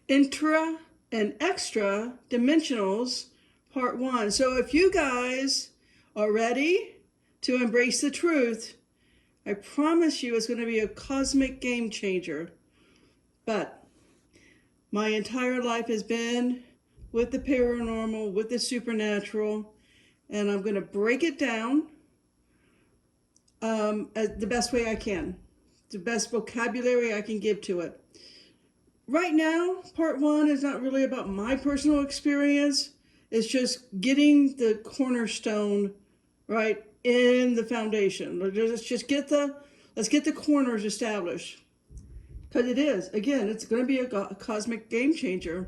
Intra and Extra Dimensionals, Part 1. So if you guys are ready to embrace the truth, I promise you it's going to be a cosmic game changer. But my entire life has been with the paranormal, with the supernatural, and I'm going to break it down the best way I can, the best vocabulary I can give to it. Right now, part 1 is not really about my personal experience. It's just getting the cornerstone right in the foundation. Let's get the corners established. Because it is, again, it's going to be a cosmic game changer.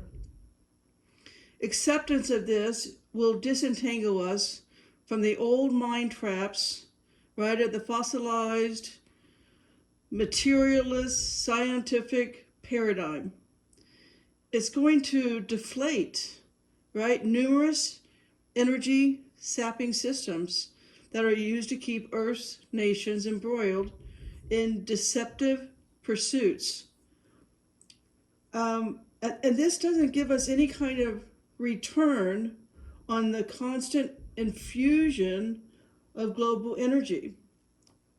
Acceptance of this will disentangle us from the old mind traps, right, of the fossilized, materialist, scientific paradigm. It's going to deflate, right, numerous energy sapping systems that are used to keep Earth's nations embroiled in deceptive pursuits. And this doesn't give us any kind of return on the constant infusion of global energy,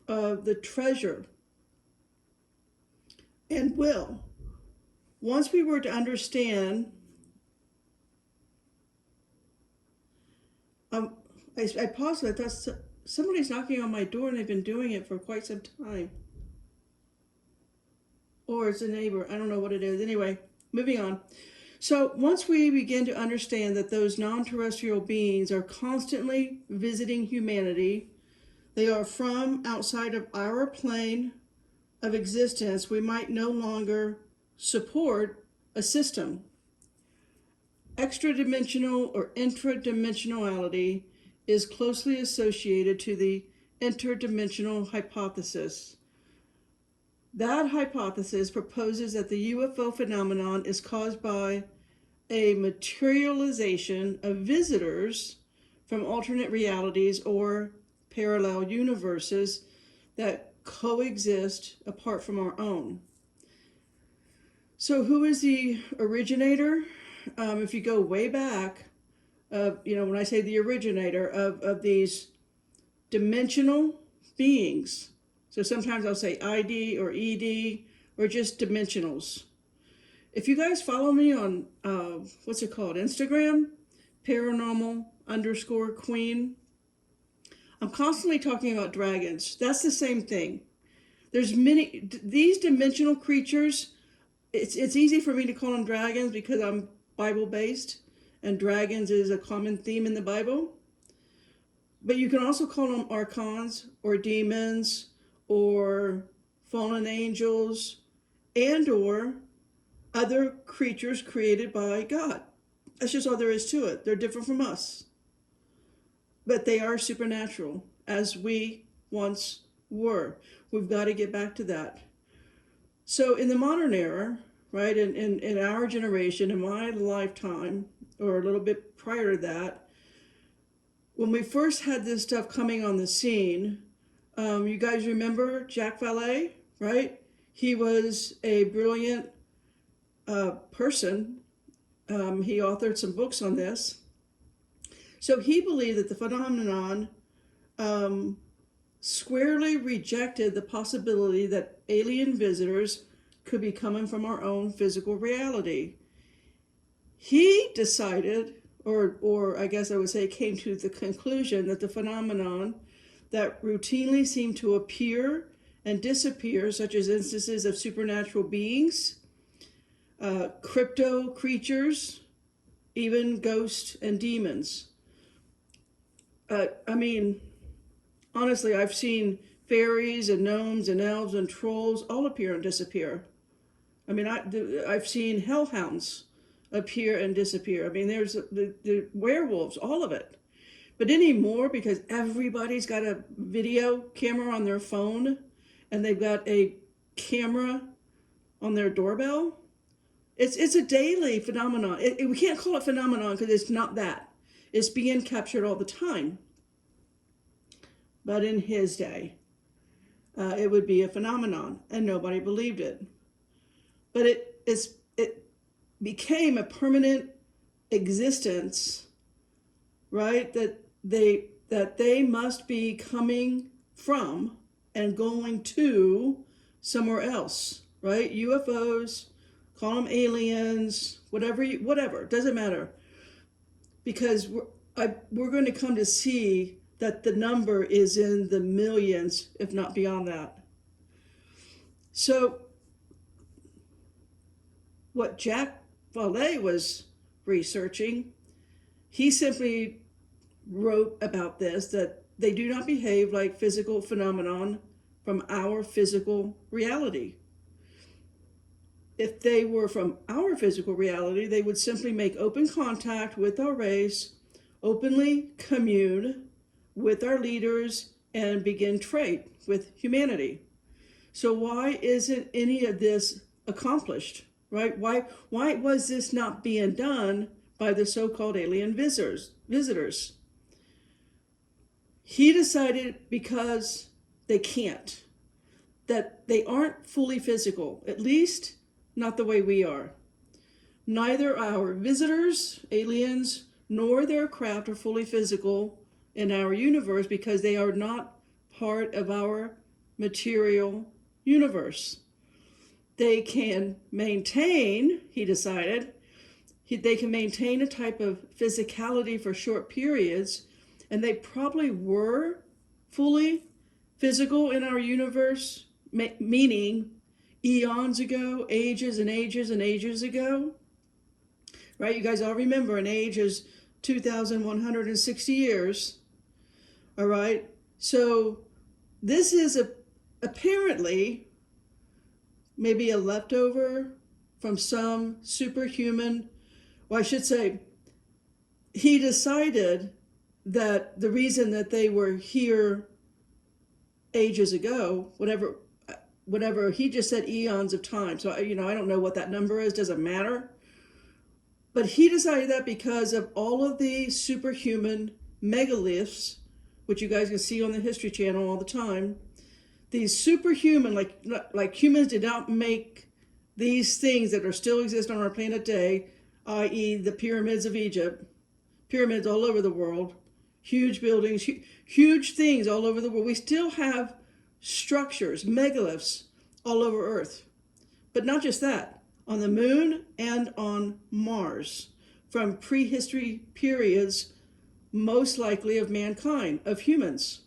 of the treasure and will. Once we were to understand, I paused. I thought somebody's knocking on my door, and they've been doing it for quite some time. Or it's a neighbor. I don't know what it is. Anyway, moving on. So once we begin to understand that those non-terrestrial beings are constantly visiting humanity, they are from outside of our plane of existence, we might no longer support a system. Extra-dimensional or intradimensionality is closely associated to the interdimensional hypothesis. That hypothesis proposes that the UFO phenomenon is caused by a materialization of visitors from alternate realities or parallel universes that coexist apart from our own. So who is the originator? If you go way back, when I say the originator of these dimensional beings, so sometimes I'll say ID or ED or just dimensionals. If you guys follow me on, what's it called, Instagram, paranormal_queen, I'm constantly talking about dragons. That's the same thing. There's these dimensional creatures. It's easy for me to call them dragons because I'm Bible-based, and dragons is a common theme in the Bible. But you can also call them archons or demons or fallen angels and or other creatures created by God. That's just all there is to it. They're different from us. But they are supernatural, as we once were. We've got to get back to that. So in the modern era, right, in our generation, in my lifetime, or a little bit prior to that, when we first had this stuff coming on the scene, you guys remember Jack Vallée, right? He was a brilliant person. He authored some books on this. So he believed that the phenomenon squarely rejected the possibility that alien visitors could be coming from our own physical reality. He decided, or I guess I would say came to the conclusion that the phenomenon that routinely seemed to appear and disappear, such as instances of supernatural beings, crypto creatures, even ghosts and demons. Honestly, I've seen fairies and gnomes and elves and trolls all appear and disappear. I've seen hellhounds appear and disappear. There's the werewolves, all of it. But anymore, because everybody's got a video camera on their phone and they've got a camera on their doorbell, it's a daily phenomenon. We can't call it phenomenon because it's not that. It's being captured all the time. But in his day, it would be a phenomenon, and nobody believed it. But became a permanent existence, right? That they must be coming from and going to somewhere else, right? UFOs, call them aliens, whatever, doesn't matter, because we're going to come to see that the number is in the millions, if not beyond that. So what Jack Vallée was researching, he simply wrote about this, that they do not behave like physical phenomenon from our physical reality. If they were from our physical reality, they would simply make open contact with our race, openly commune with our leaders, and begin trade with humanity. So why isn't any of this accomplished, right? Why was this not being done by the so-called alien visitors? He decided because they can't, that they aren't fully physical, at least not the way we are. Neither our visitors, aliens, nor their craft are fully physical in our universe because they are not part of our material universe. They can maintain, he decided, they can maintain a type of physicality for short periods, and they probably were fully physical in our universe, meaning eons ago, ages and ages and ages ago, right? You guys all remember an age is 2,160 years, all right? So this is apparently maybe a leftover from some superhuman, well, I should say, he decided that the reason that they were here ages ago, whatever, he just said eons of time. So, I don't know what that number is, doesn't matter. But he decided that because of all of the superhuman megaliths, which you guys can see on the History Channel all the time, these superhuman, like humans did not make these things that are still exist on our planet today, i.e. the pyramids of Egypt, pyramids all over the world, huge buildings, huge things all over the world. We still have structures, megaliths all over Earth. But not just that, on the moon and on Mars, from prehistory periods, most likely of mankind, of humans.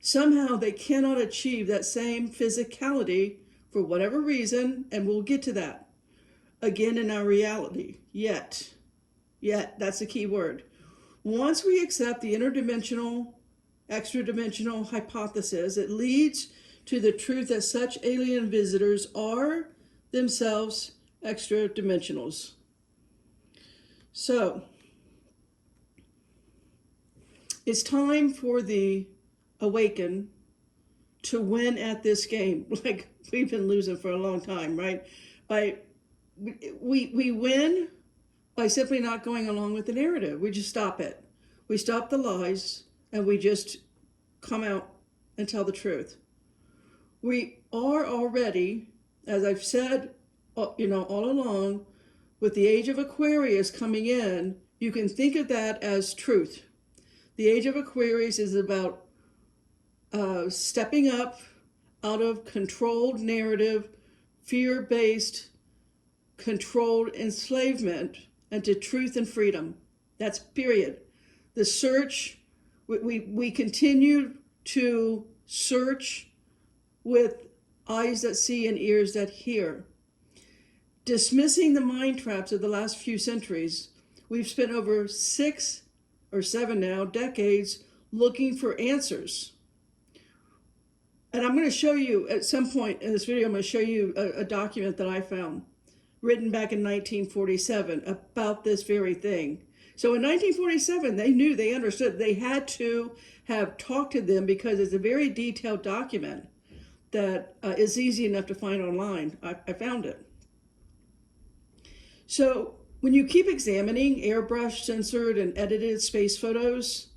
Somehow they cannot achieve that same physicality for whatever reason, and we'll get to that again in our reality. Yet, that's the key word. Once we accept the interdimensional, extra-dimensional hypothesis, it leads to the truth that such alien visitors are themselves extra-dimensionals. So, it's time for the Awaken to win at this game, like we've been losing for a long time, right? We win by simply not going along with the narrative. We just stop it. We stop the lies and we just come out and tell the truth. We are already, as I've said, all along, with the age of Aquarius coming in, you can think of that as truth. The age of Aquarius is about stepping up out of controlled narrative, fear-based, controlled enslavement, and to truth and freedom. That's period. The search, we continue to search with eyes that see and ears that hear. Dismissing the mind traps of the last few centuries, we've spent over 6 or 7 now decades looking for answers. And I'm going to show you at some point in this video, I'm going to show you a document that I found written back in 1947 about this very thing. So in 1947, they understood they had to have talked to them because it's a very detailed document that is easy enough to find online. I found it. So when you keep examining airbrushed, censored, and edited space photos,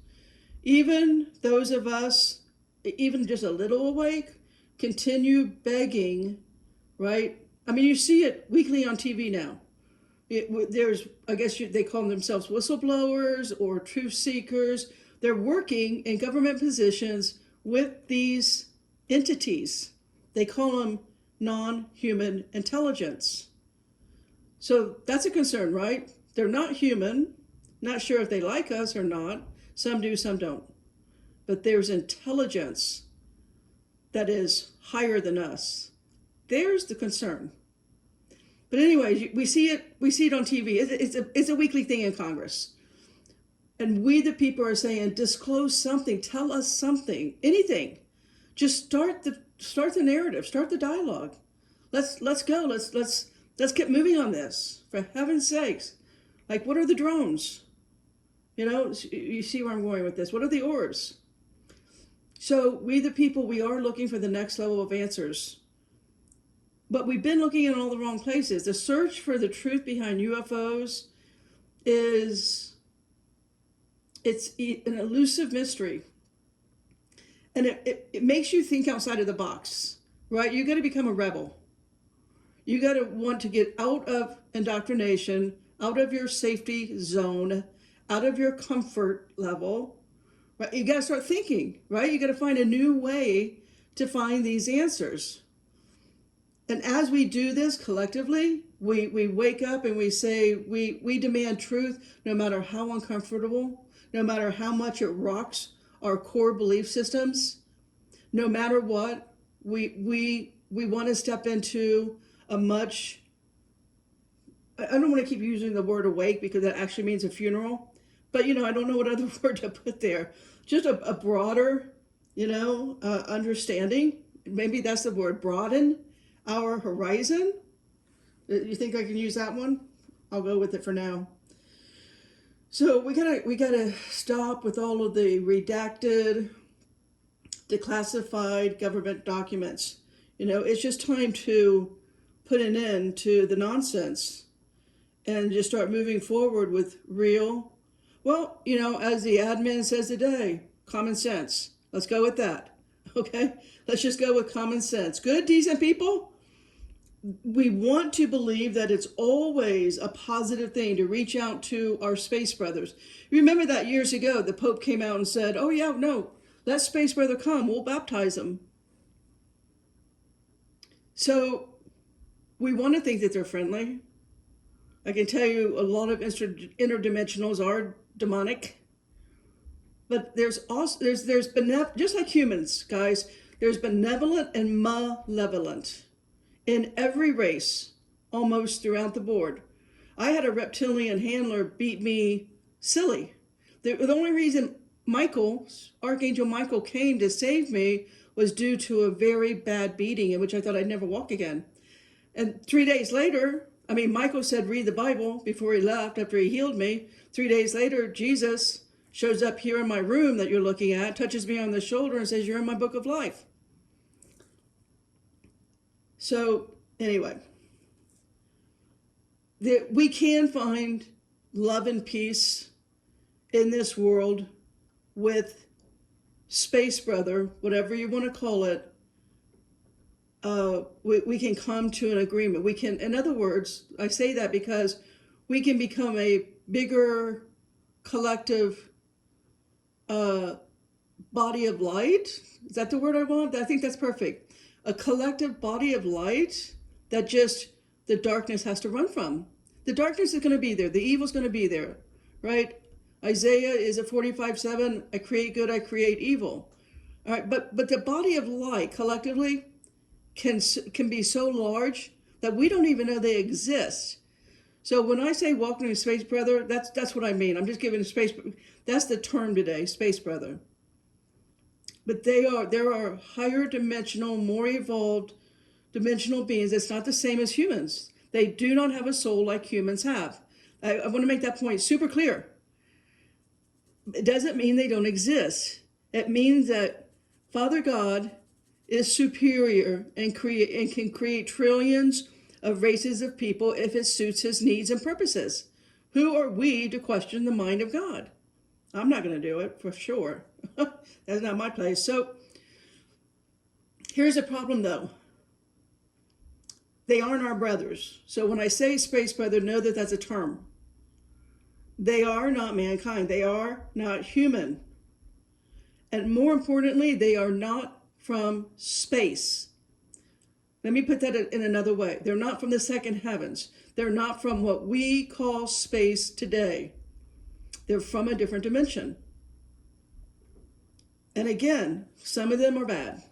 even those of us, even just a little awake, continue begging, right, I mean, you see it weekly on TV now. There's, I guess they call themselves whistleblowers or truth seekers. They're working in government positions with these entities. They call them non-human intelligence. So that's a concern, right? They're not human. Not sure if they like us or not. Some do, some don't. But there's intelligence that is higher than us. There's the concern. But anyways, we see it on TV. It's a weekly thing in Congress. And we the people are saying, disclose something, tell us something, anything. Just start the narrative, start the dialogue. Let's go. Let's get moving on this. For heaven's sakes. Like, what are the drones? You know, you see where I'm going with this. What are the orbs? So we the people, we are looking for the next level of answers. But we've been looking in all the wrong places. The search for the truth behind UFOs it's an elusive mystery. And it makes you think outside of the box, right? You got to become a rebel. You got to want to get out of indoctrination, out of your safety zone, out of your comfort level, right? You got to start thinking, right? You got to find a new way to find these answers. And as we do this collectively, we wake up and we say, we demand truth no matter how uncomfortable, no matter how much it rocks our core belief systems, no matter what, we want to step into a much, I don't want to keep using the word awake because that actually means a funeral, but I don't know what other word to put there. Just a broader, understanding. Maybe that's the word, broaden our horizon. You think I can use that one? I'll go with it for now. So we gotta stop with all of the redacted, declassified government documents. It's just time to put an end to the nonsense and just start moving forward with real, as the admin says today, common sense. Let's go with that. Okay? Let's just go with common sense. Good, decent people? We want to believe that it's always a positive thing to reach out to our space brothers. Remember that years ago, the Pope came out and said, oh yeah, no, let space brother come, we'll baptize him. So we want to think that they're friendly. I can tell you a lot of interdimensionals are demonic. But there's just like humans, guys, there's benevolent and malevolent in every race, almost throughout the board. I had a reptilian handler beat me silly. The only reason Archangel Michael came to save me was due to a very bad beating in which I thought I'd never walk again. And 3 days later, Michael said, read the Bible before he left after he healed me. 3 days later, Jesus shows up here in my room that you're looking at, touches me on the shoulder and says, you're in my book of life. So anyway, we can find love and peace in this world with space brother, whatever you want to call it. We can come to an agreement. We can, in other words, I say that because we can become a bigger collective body of light. Is that the word I want? I think that's perfect. A collective body of light that just the darkness has to run from. The darkness is going to be there. The evil is going to be there, right? Isaiah is at 45:7. I create good, I create evil. All right, but the body of light collectively can be so large that we don't even know they exist. So when I say welcome to space brother, that's what I mean. I'm just giving space. That's the term today, space brother. But there are higher dimensional, more evolved dimensional beings. It's not the same as humans. They do not have a soul like humans have. I want to make that point super clear. It doesn't mean they don't exist. It means that Father God is superior and can create trillions of races of people if it suits his needs and purposes. Who are we to question the mind of God? I'm not going to do it for sure. That's not my place. So here's the problem though. They aren't our brothers. So when I say space brother, know that that's a term. They are not mankind. They are not human. And more importantly, they are not from space. Let me put that in another way. They're not from the second heavens. They're not from what we call space today. They're from a different dimension. And again, some of them are bad.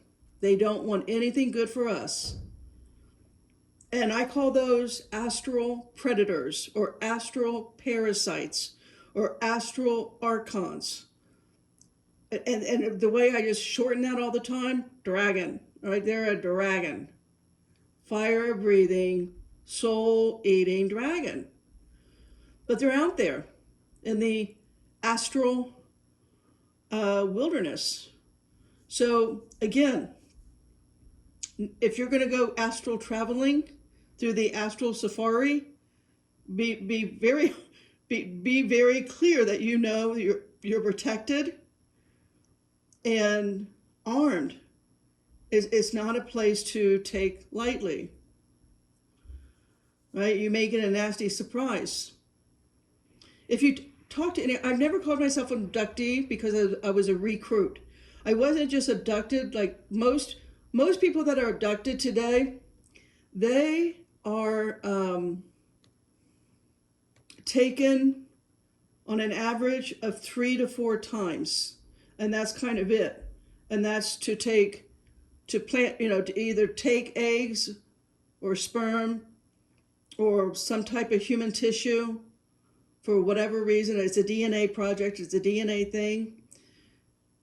They don't want anything good for us. And I call those astral predators or astral parasites or astral archons. And the way I just shorten that all the time, dragon, right? They're a dragon. Fire-breathing, soul-eating dragon. But they're out there in the astral wilderness. So again, if you're going to go astral traveling through the astral safari, be very clear that you know you're protected and armed. It's not a place to take lightly, right? You may get a nasty surprise. If you talk to any, I've never called myself an abductee because I was a recruit. I wasn't just abducted like most people that are abducted today. They are taken on an average of 3 to 4 times, and that's kind of it. And that's to plant, to either take eggs or sperm or some type of human tissue for whatever reason. It's a DNA project, it's a DNA thing.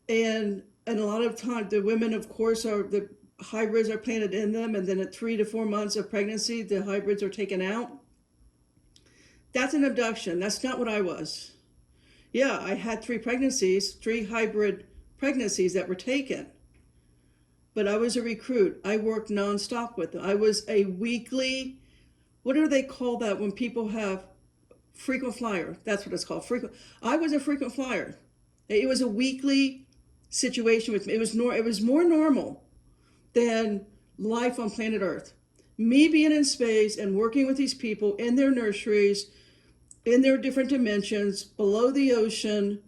And a lot of times the women, of course, the hybrids are planted in them, and then at 3 to 4 months of pregnancy, the hybrids are taken out. That's an abduction. That's not what I was. Yeah, I had 3 hybrid pregnancies that were taken. But I was a recruit. I worked nonstop with them. I was a weekly, what do they call that when people have frequent flyer? That's what it's called, frequent. I was a frequent flyer. It was a weekly situation with me. It was more normal than life on planet Earth. Me being in space and working with these people in their nurseries, in their different dimensions, below the ocean,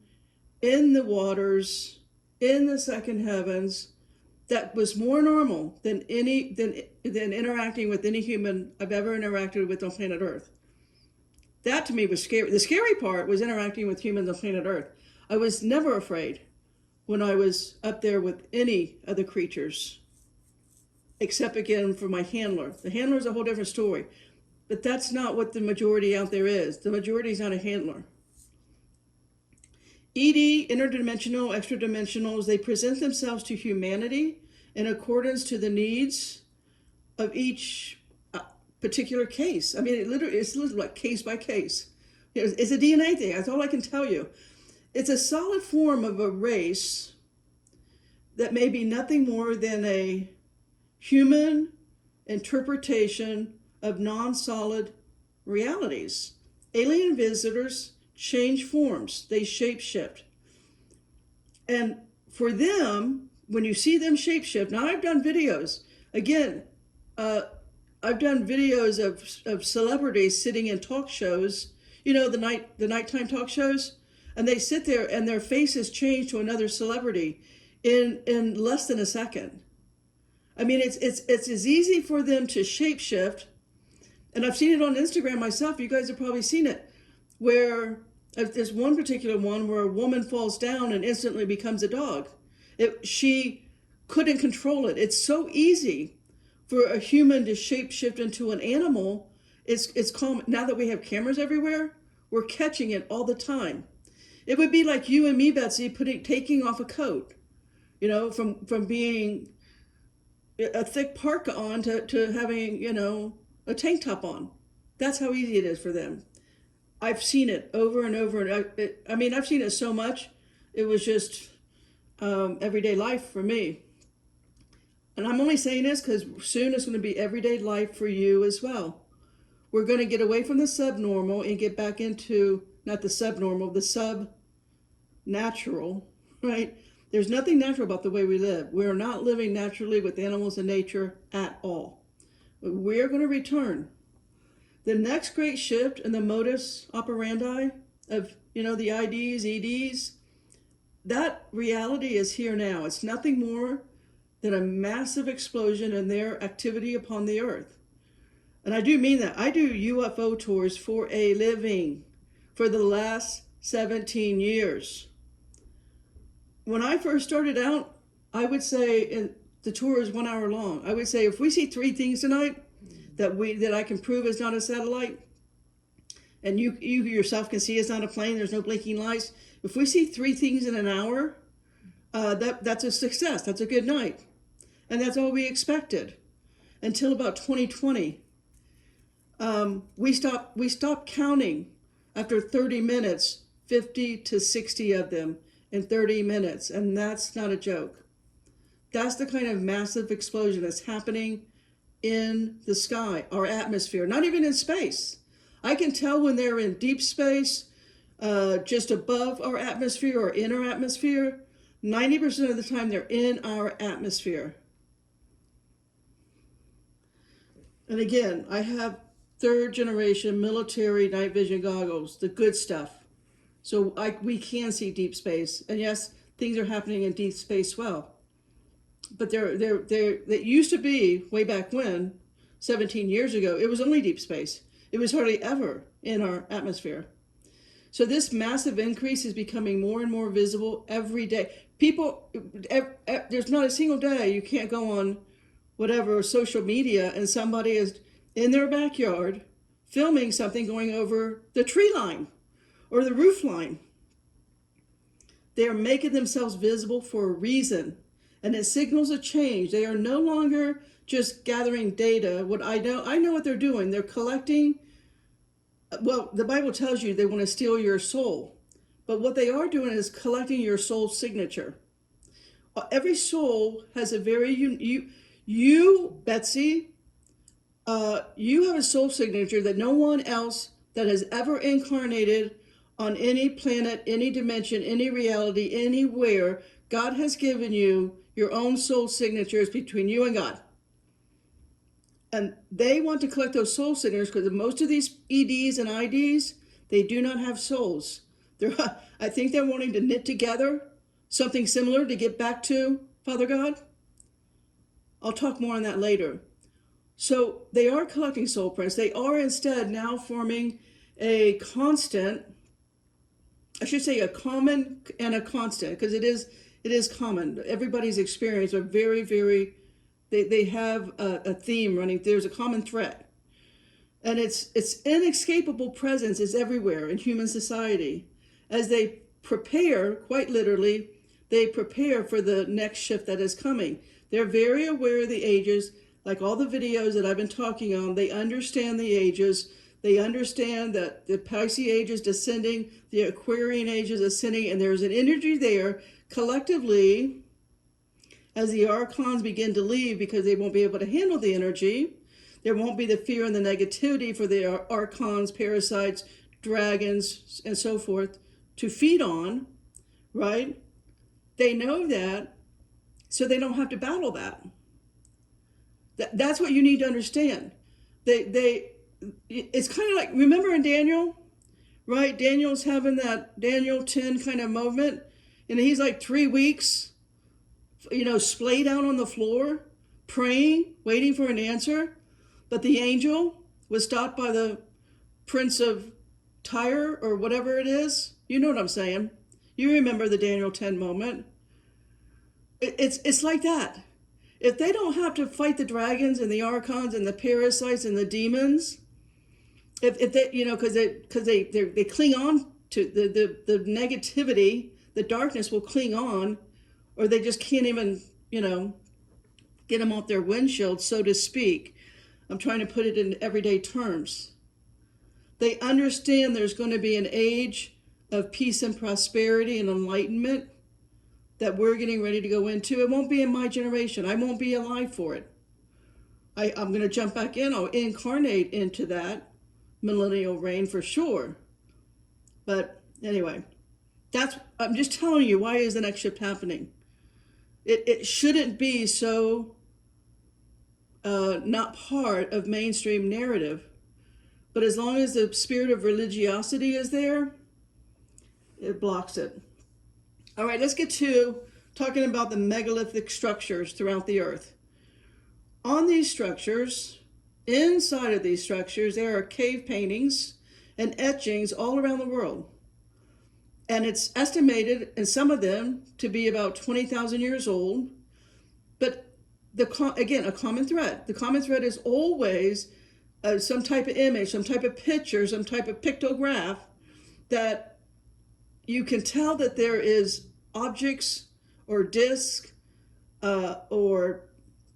in the waters, in the second heavens, that was more normal than interacting with any human I've ever interacted with on planet Earth. That to me was scary. The scary part was interacting with humans on planet Earth. I was never afraid when I was up there with any of the creatures, except again for my handler. The handler is a whole different story, but that's not what the majority out there is. The majority is not a handler. ED, interdimensional, extra-dimensionals, they present themselves to humanity in accordance to the needs of each particular case. I mean, it's literally like case by case. It's a DNA thing. That's all I can tell you. It's a solid form of a race that may be nothing more than a human interpretation of non-solid realities. Alien visitors change forms. They shapeshift. And for them, when you see them shapeshift, now I've done videos. Again, I've done videos of celebrities sitting in talk shows, the nighttime talk shows, and they sit there and their faces change to another celebrity in less than a second. I mean, it's as easy for them to shapeshift, and I've seen it on Instagram myself. You guys have probably seen it, where there's one particular one where a woman falls down and instantly becomes a dog. She couldn't control it. It's so easy for a human to shapeshift into an animal. It's common. Now that we have cameras everywhere, we're catching it all the time. It would be like you and me, Betsy, taking off a coat, from being a thick parka on to having, a tank top on. That's how easy it is for them. I've seen it over and over. And I've seen it so much. It was just everyday life for me. And I'm only saying this because soon it's going to be everyday life for you as well. We're going to get away from the subnormal and get back into, not the subnormal, the sub-natural, right? There's nothing natural about the way we live. We're not living naturally with animals and nature at all. We're going to return. The next great shift in the modus operandi of, the IDs, EDs, that reality is here now. It's nothing more than a massive explosion in their activity upon the earth. And I do mean that. I do UFO tours for a living for the last 17 years. When I first started out, I would say the tour is 1 hour long. I would say if we see 3 things tonight that I can prove is not a satellite, and you yourself can see it's not a plane, there's no blinking lights. If we see 3 things in an hour, that's a success. That's a good night. And that's all we expected until about 2020. We stopped counting after 30 minutes, 50 to 60 of them in 30 minutes. And that's not a joke. That's the kind of massive explosion that's happening in the sky, our atmosphere, not even in space. I can tell when they're in deep space, just above our atmosphere or in our atmosphere. 90% of the time they're in our atmosphere. And again, I have 3rd generation military night vision goggles, the good stuff. So we can see deep space. And yes, things are happening in deep space well. But they used to be, way back when, 17 years ago, it was only deep space. It was hardly ever in our atmosphere. So this massive increase is becoming more and more visible every day. People, there's not a single day you can't go on whatever social media and somebody is in their backyard filming something going over the tree line or the roof line. They are making themselves visible for a reason, and it signals a change. They are no longer just gathering data. I know what they're doing. They're collecting. Well, the Bible tells you they want to steal your soul. But what they are doing is collecting your soul signature. Every soul has a very, you, Betsy, you have a soul signature that no one else that has ever incarnated on any planet, any dimension, any reality, anywhere. God has given you your own soul signatures between you and God. And they want to collect those soul signatures because most of these EDs and IDs, they do not have souls. I think they're wanting to knit together something similar to get back to Father God. I'll talk more on that later. So they are collecting soul prints. They are instead now forming a constant, I should say a common and a constant, because it is common. Everybody's experience are very, very, they have a theme running. There's a common thread. And its inescapable presence is everywhere in human society. As they prepare, quite literally, they prepare for the next shift that is coming. They're very aware of the ages, like all the videos that I've been talking on. They understand the ages. They understand that the Pisces age is descending, the Aquarian age is ascending, and there's an energy there collectively as the archons begin to leave because they won't be able to handle the energy. There won't be the fear and the negativity for the archons, parasites, dragons, and so forth to feed on, right? They know that, so they don't have to battle that. That's what you need to understand. It's kind of like, remember in Daniel, right? Daniel's having that Daniel 10 kind of moment, and he's like 3 weeks, splayed out on the floor, praying, waiting for an answer. But the angel was stopped by the prince of Tyre or whatever it is. You know what I'm saying. You remember the Daniel 10 moment. It's like that. If they don't have to fight the dragons and the archons and the parasites and the demons, if they, because they cling on to the negativity, the darkness will cling on, or they just can't even, get them off their windshield, so to speak. I'm trying to put it in everyday terms. They understand there's going to be an age of peace and prosperity and enlightenment that we're getting ready to go into. It won't be in my generation. I won't be alive for it. I'm going to jump back in. I'll incarnate into that millennial reign for sure. But anyway, I'm just telling you, why is the next shift happening? It shouldn't be so not part of mainstream narrative. But as long as the spirit of religiosity is there, it blocks it. All right, let's get to talking about the megalithic structures throughout the earth. On these structures, inside of these structures, there are cave paintings and etchings all around the world. And it's estimated in some of them to be about 20,000 years old. But again, a common thread. The common thread is always some type of image, some type of picture, some type of pictograph that you can tell that there is objects or disc or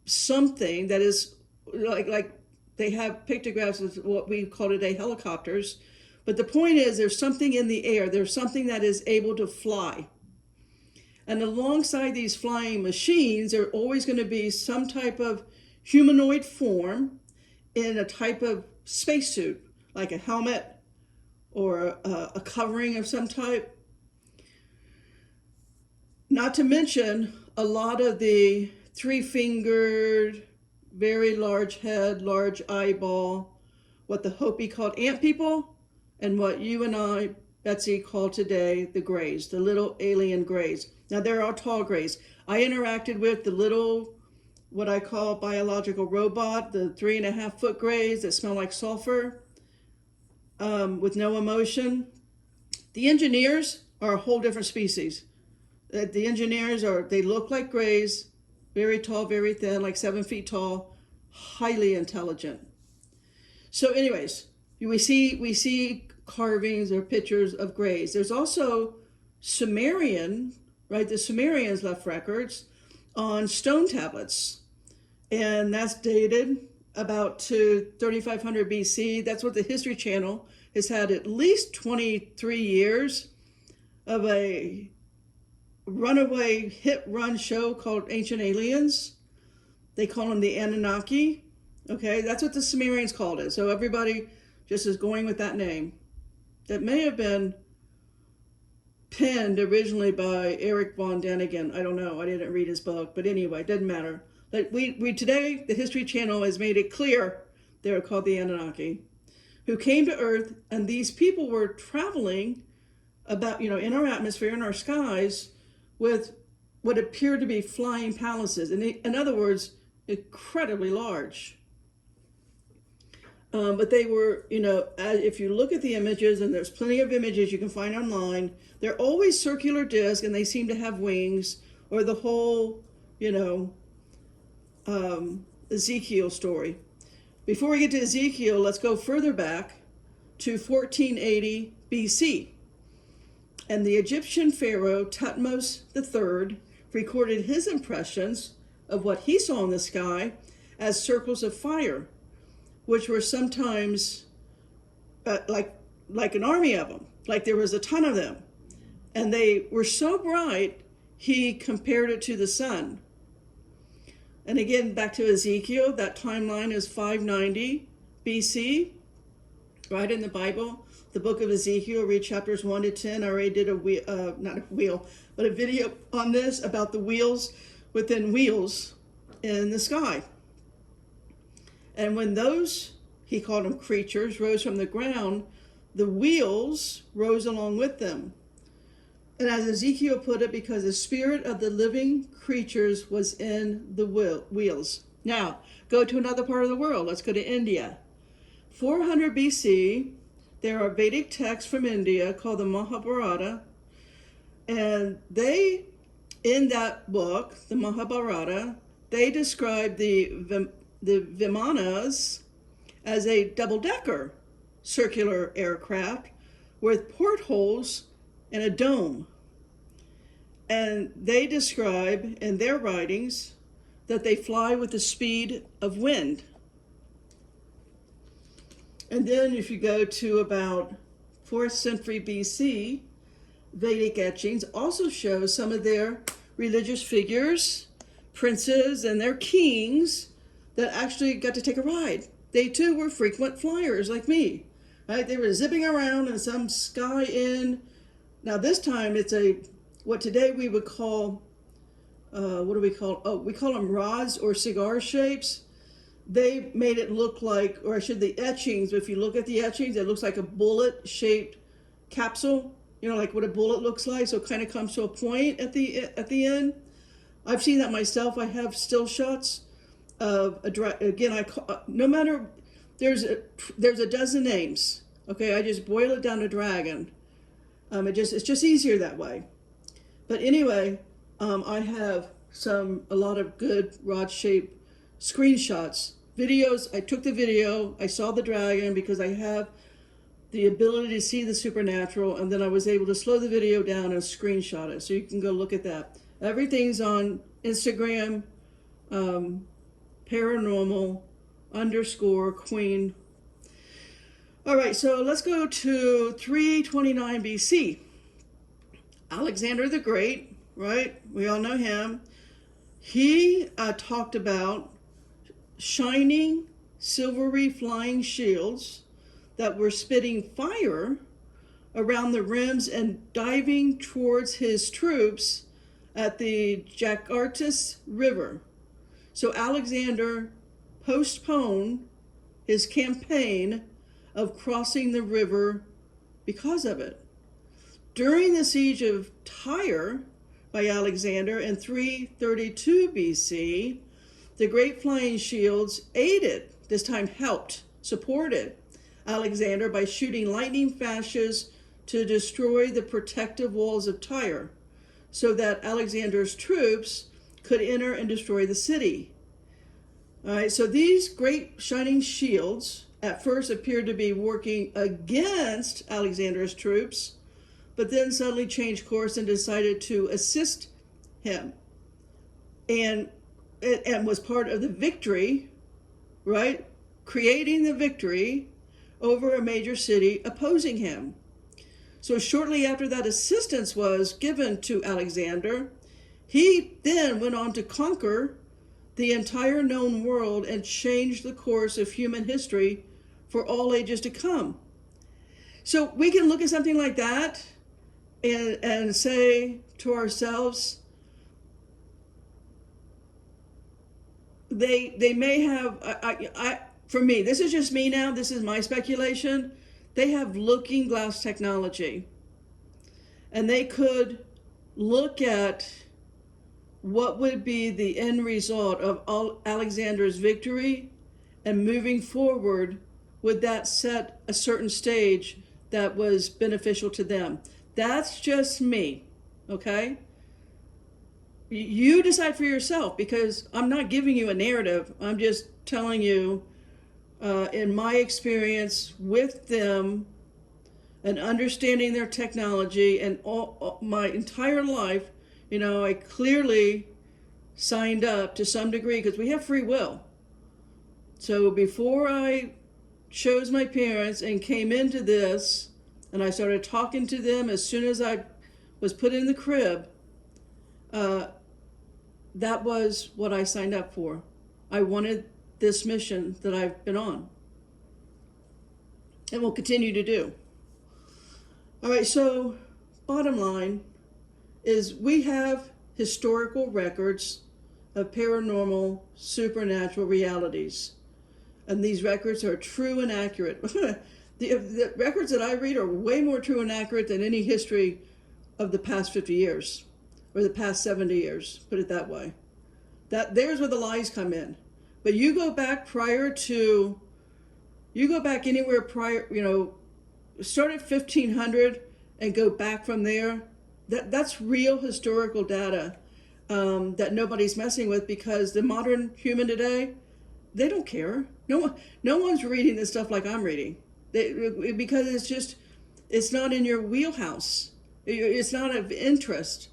something that is like they have pictographs of what we call today helicopters. But the point is there's something in the air. There's something that is able to fly. And alongside these flying machines, there are always going to be some type of humanoid form in a type of spacesuit, like a helmet or a covering of some type. Not to mention a lot of the three-fingered, very large head, large eyeball, what the Hopi called ant people, and what you and I, Betsy, call today the Greys, the little alien Greys. Now, they're all tall Greys. I interacted with the little, what I call biological robot, the 3.5-foot Greys that smell like sulfur with no emotion. The engineers are a whole different species. The engineers they look like Greys, very tall, very thin, like 7 feet tall, highly intelligent. So anyways, we see carvings or pictures of Greys. There's also Sumerian, right? The Sumerians left records on stone tablets. And that's dated about to 3500 BC. That's what the History Channel has had at least 23 years of a runaway hit-run show called Ancient Aliens. They call them the Anunnaki. Okay, that's what the Sumerians called it. So everybody just is going with that name. That may have been penned originally by Eric von Däniken. I don't know. I didn't read his book. But anyway, it doesn't matter. Like we today, the History Channel has made it clear they were called the Anunnaki, who came to Earth, and these people were traveling about, in our atmosphere, in our skies, with what appeared to be flying palaces. And in other words, incredibly large. But they were, if you look at the images, and there's plenty of images you can find online, they're always circular discs, and they seem to have wings, or the whole, Ezekiel story. Before we get to Ezekiel, let's go further back to 1480 BC. And the Egyptian pharaoh Thutmose III recorded his impressions of what he saw in the sky as circles of fire, which were sometimes like an army of them, like there was a ton of them. And they were so bright, he compared it to the sun. And again, back to Ezekiel, that timeline is 590 BC, right in the Bible. The book of Ezekiel, read chapters 1 to 10. I already did a video on this about the wheels within wheels in the sky. And when those, he called them creatures, rose from the ground, the wheels rose along with them. And as Ezekiel put it, because the spirit of the living creatures was in the wheels. Now, go to another part of the world. Let's go to India. 400 BC, there are Vedic texts from India called the Mahabharata. And they, in that book, the Mahabharata, they describe the Vimanas as a double-decker circular aircraft with portholes and a dome. And they describe in their writings that they fly with the speed of wind. And then if you go to about 4th century BC, Vedic etchings also show some of their religious figures, princes, and their kings that actually got to take a ride. They too were frequent flyers like me, right? They were zipping around in some sky inn. Now this time it's what today we would call, we call them rods or cigar shapes. they made it look like, or I should, the etchings, if you look at the etchings, it looks like a bullet-shaped capsule, you know, like what a bullet looks like, so it kind of comes to a point at the end. I've seen that myself. I have still shots of again, no matter, there's a dozen names, okay, I just boil it down to dragon. It's just easier that way. But anyway, I have a lot of good rod-shaped screenshots, videos. I took the video, I saw the dragon because I have the ability to see the supernatural, and then I was able to slow the video down and screenshot it. So you can go look at that. Everything's on Instagram, paranormal_queen. All right, so let's go to 329 BC. Alexander the Great, right? We all know him. He talked about shining, silvery flying shields that were spitting fire around the rims and diving towards his troops at the Jakartas River. So Alexander postponed his campaign of crossing the river because of it. During the siege of Tyre by Alexander in 332 BC, the great flying shields aided, this time helped, supported Alexander by shooting lightning flashes to destroy the protective walls of Tyre, so that Alexander's troops could enter and destroy the city. All right, so these great shining shields at first appeared to be working against Alexander's troops, but then suddenly changed course and decided to assist him, and was part of the victory, right? Creating the victory over a major city opposing him. So shortly after that assistance was given to Alexander, he then went on to conquer the entire known world and change the course of human history for all ages to come. So we can look at something like that and say to ourselves, they may have, for me, this is just me now, this is my speculation, they have looking glass technology. And they could look at what would be the end result of Alexander's victory, and moving forward, would that set a certain stage that was beneficial to them? That's just me, okay? You decide for yourself, because I'm not giving you a narrative. I'm just telling you, in my experience with them and understanding their technology, and all my entire life, you know, I clearly signed up to some degree because we have free will. So before I chose my parents and came into this, and I started talking to them as soon as I was put in the crib, that was what I signed up for. I wanted this mission that I've been on and will continue to do. All right, so bottom line is we have historical records of paranormal, supernatural realities. And these records are true and accurate. The records that I read are way more true and accurate than any history of the past 50 years or the past 70 years, put it that way. There's where the lies come in. But you go back anywhere prior, you know, start at 1500 and go back from there. That's real historical data that nobody's messing with, because the modern human today, they don't care. No one's reading this stuff like I'm reading. Because it's not in your wheelhouse. It's not of interest.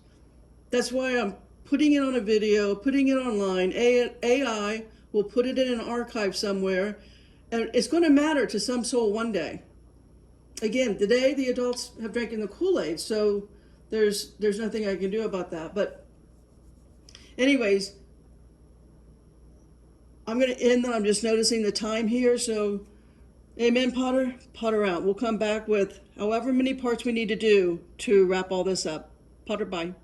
That's why I'm putting it on a video, putting it online. AI will put it in an archive somewhere, and it's going to matter to some soul one day. Again, today the adults have drinking the Kool-Aid, so there's nothing I can do about that. But anyways, I'm going to end. I'm just noticing the time here, so amen, Potter. Potter out. We'll come back with however many parts we need to do to wrap all this up. Potter, bye.